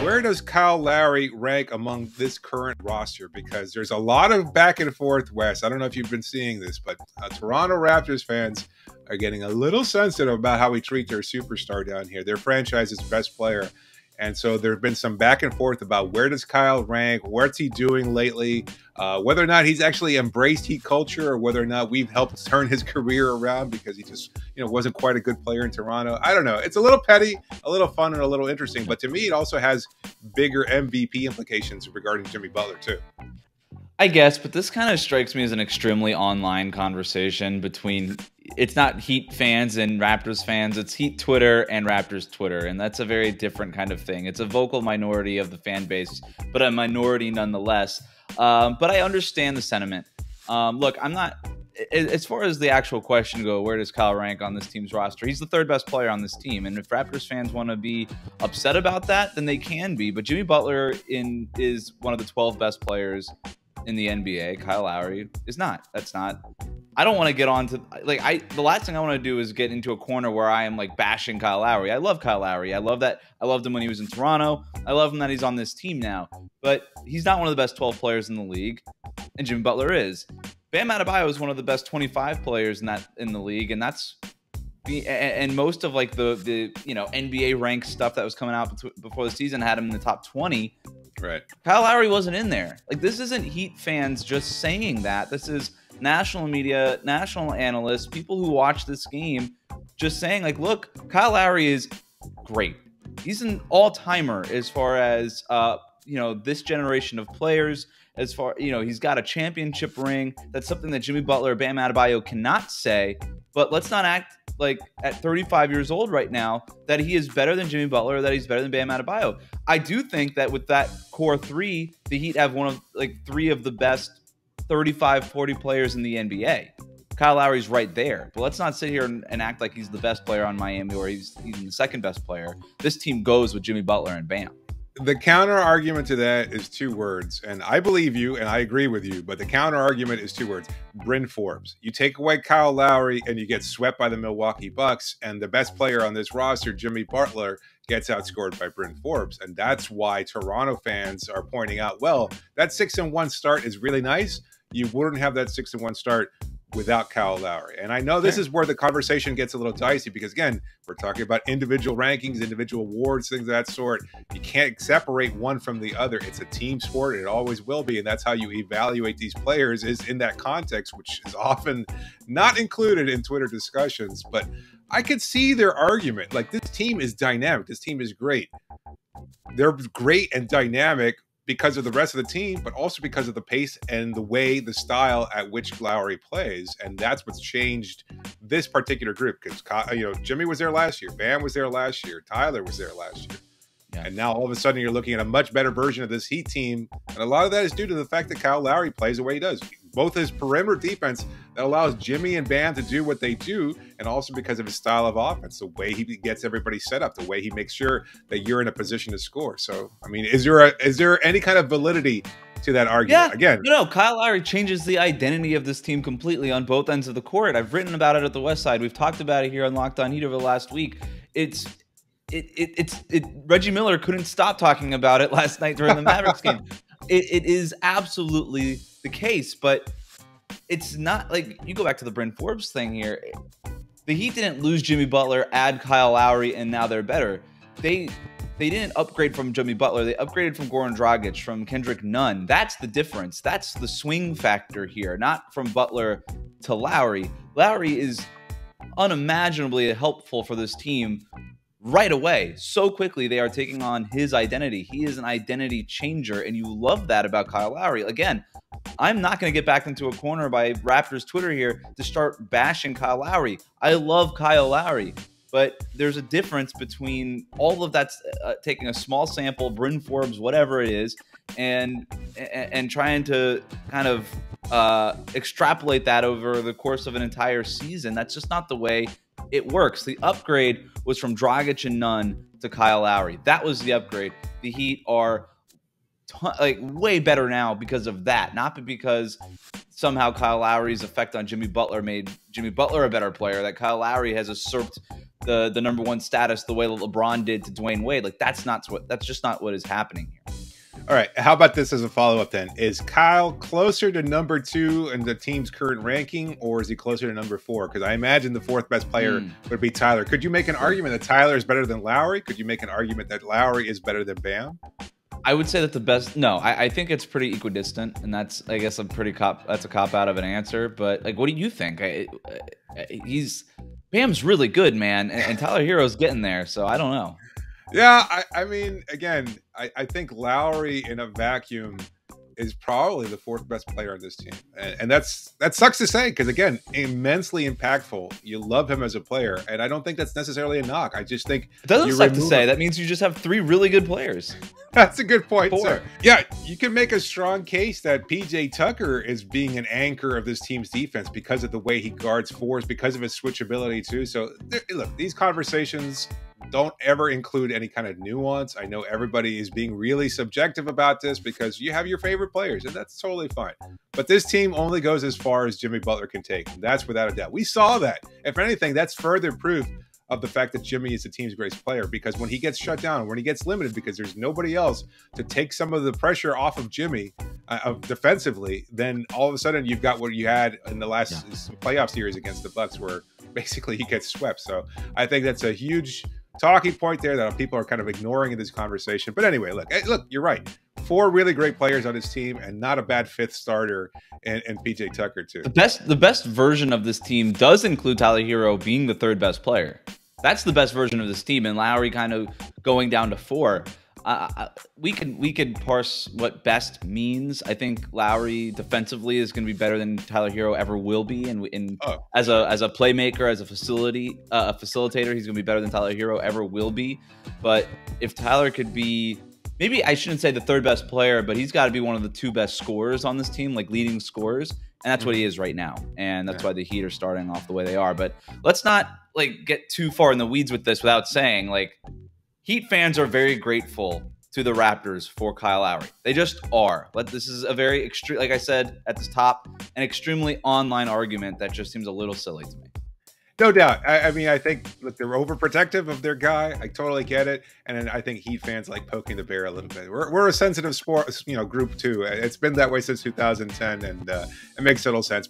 where does Kyle Lowry rank among this current roster? Because there's a lot of back and forth, Wes. I don't know if you've been seeing this, but Toronto Raptors fans are getting a little sensitive about how we treat their superstar down here, their franchise's best player. And so there have been some back and forth about where does Kyle rank, what's he doing lately, whether or not he's actually embraced Heat culture or whether or not we've helped turn his career around because he just, wasn't quite a good player in Toronto. I don't know. It's a little petty, a little fun, and a little interesting. But to me, it also has bigger MVP implications regarding Jimmy Butler, too. I guess, but this kind of strikes me as an extremely online conversation between, it's not Heat fans and Raptors fans, it's Heat Twitter and Raptors Twitter, and that's a very different kind of thing. It's a vocal minority of the fan base, but a minority nonetheless. But I understand the sentiment. Look, I'm not, as far as the actual question go, where does Kyle rank on this team's roster? He's the third best player on this team, and if Raptors fans want to be upset about that, then they can be. But Jimmy Butler is one of the 12 best players in the NBA. Kyle Lowry is not. That's not. I don't want to get on to the last thing I want to do is get into a corner where I am like bashing Kyle Lowry. I love Kyle Lowry. I love that. I loved him when he was in Toronto. I love him that he's on this team now. But he's not one of the best 12 players in the league, and Jimmy Butler is. Bam Adebayo is one of the best 25 players in the league, and that's most of like the NBA ranked stuff that was coming out before the season had him in the top 20. Right. Kyle Lowry wasn't in there. Like, this isn't Heat fans just saying that. This is national media, national analysts, people who watch this game just saying, like, look, Kyle Lowry is great. He's an all-timer as far as, this generation of players. As far, he's got a championship ring. That's something that Jimmy Butler or Bam Adebayo cannot say. But let's not act like at 35 years old right now that he is better than Jimmy Butler or that he's better than Bam Adebayo. I do think that with that core three, the Heat have one of three of the best 35, 40 players in the NBA. Kyle Lowry's right there. But let's not sit here and act like he's the best player on Miami or he's the second best player. This team goes with Jimmy Butler and Bam. The counter argument to that is two words, and I believe you and I agree with you, but the counter argument is two words: Bryn Forbes. You take away Kyle Lowry and you get swept by the Milwaukee Bucks, and the best player on this roster, Jimmy Butler, gets outscored by Bryn Forbes. And that's why Toronto fans are pointing out, well, that 6-1 start is really nice. You wouldn't have that 6-1 start without Kyle Lowry. And I know this is where the conversation gets a little dicey because, again, we're talking about individual rankings, individual awards, things of that sort. You can't separate one from the other. It's a team sport, and it always will be, and that's how you evaluate these players is in that context, which is often not included in Twitter discussions. But I could see their argument. Like, this team is dynamic. This team is great. They're great and dynamic because of the rest of the team, but also because of the pace and the style at which Lowry plays. And that's what's changed this particular group. Because, Jimmy was there last year. Bam was there last year. Tyler was there last year. Yeah. And now all of a sudden you're looking at a much better version of this Heat team. And a lot of that is due to the fact that Kyle Lowry plays the way he does. Both his perimeter defense that allows Jimmy and Bam to do what they do, and also because of his style of offense, the way he gets everybody set up, the way he makes sure that you're in a position to score. So, I mean, is there any kind of validity to that argument? Yeah. Again, Kyle Lowry changes the identity of this team completely on both ends of the court. I've written about it at the West Side. We've talked about it here on Locked On Heat over the last week. Reggie Miller couldn't stop talking about it last night during the Mavericks game. It is absolutely the case, but it's not like you go back to the Bryn Forbes thing here. The Heat didn't lose Jimmy Butler, add Kyle Lowry, and now they're better. They didn't upgrade from Jimmy Butler. They upgraded from Goran Dragic, from Kendrick Nunn. That's the difference. That's the swing factor here, not from Butler to Lowry. Lowry is unimaginably helpful for this team right away. So quickly, they are taking on his identity. He is an identity changer, and you love that about Kyle Lowry. Again, I'm not going to get backed into a corner by Raptors Twitter here to start bashing Kyle Lowry. I love Kyle Lowry, but there's a difference between all of that, taking a small sample, Bryn Forbes, whatever it is, and trying to kind of extrapolate that over the course of an entire season. That's just not the way it works. The upgrade was from Dragic and Nunn to Kyle Lowry. That was the upgrade. The Heat are way better now because of that, not because somehow Kyle Lowry's effect on Jimmy Butler made Jimmy Butler a better player, that Kyle Lowry has usurped the number one status the way that LeBron did to Dwayne Wade. Like that's just not what is happening here. All right. How about this as a follow-up then? Is Kyle closer to number 2 in the team's current ranking, or is he closer to number 4? Because I imagine the 4th best player would be Tyler. Could you make an argument that Tyler is better than Lowry? Could you make an argument that Lowry is better than Bam? I would say that the best. No, I think it's pretty equidistant, and that's, I guess, that's a cop out of an answer. But like, what do you think? Bam's really good, man, and Tyler Herro's getting there. So I don't know. Yeah, I mean, again, I think Lowry in a vacuum is probably the 4th best player on this team. And that sucks to say because, again, immensely impactful. You love him as a player, and I don't think that's necessarily a knock. I just think it doesn't suck to say. That means you just have 3 really good players. That's a good point, 4. sir. Yeah, you can make a strong case that PJ Tucker is being an anchor of this team's defense because of the way he guards 4s, because of his switchability, too. So, look, these conversations don't ever include any kind of nuance. I know everybody is being really subjective about this because you have your favorite players, and that's totally fine. But this team only goes as far as Jimmy Butler can take. And that's without a doubt. We saw that. If anything, that's further proof of the fact that Jimmy is the team's greatest player, because when he gets shut down, when he gets limited, because there's nobody else to take some of the pressure off of Jimmy defensively, then all of a sudden you've got what you had in the last playoff series against the Bucks, where basically he gets swept. So I think that's a huge talking point there that people are kind of ignoring in this conversation. But anyway, look, you're right. 4 really great players on his team, and not a bad 5th starter, and PJ Tucker too. The best version of this team does include Tyler Herro being the 3rd best player. That's the best version of this team, and Lowry kind of going down to 4. We could parse what best means. I think Lowry defensively is going to be better than Tyler Herro ever will be, and as a playmaker, as a facilitator, he's going to be better than Tyler Herro ever will be. But if Tyler could be, maybe I shouldn't say the 3rd best player, but he's got to be one of the 2 best scorers on this team, like leading scorers, and that's what he is right now. And that's why the Heat are starting off the way they are. But let's not get too far in the weeds with this without saying, Heat fans are very grateful to the Raptors for Kyle Lowry. They just are. But this is a very extreme, like I said at the top, an extremely online argument that just seems a little silly to me. No doubt. I mean, I think they're overprotective of their guy. I totally get it. And then I think Heat fans like poking the bear a little bit. We're a sensitive sport, group too. It's been that way since 2010, and it makes total sense.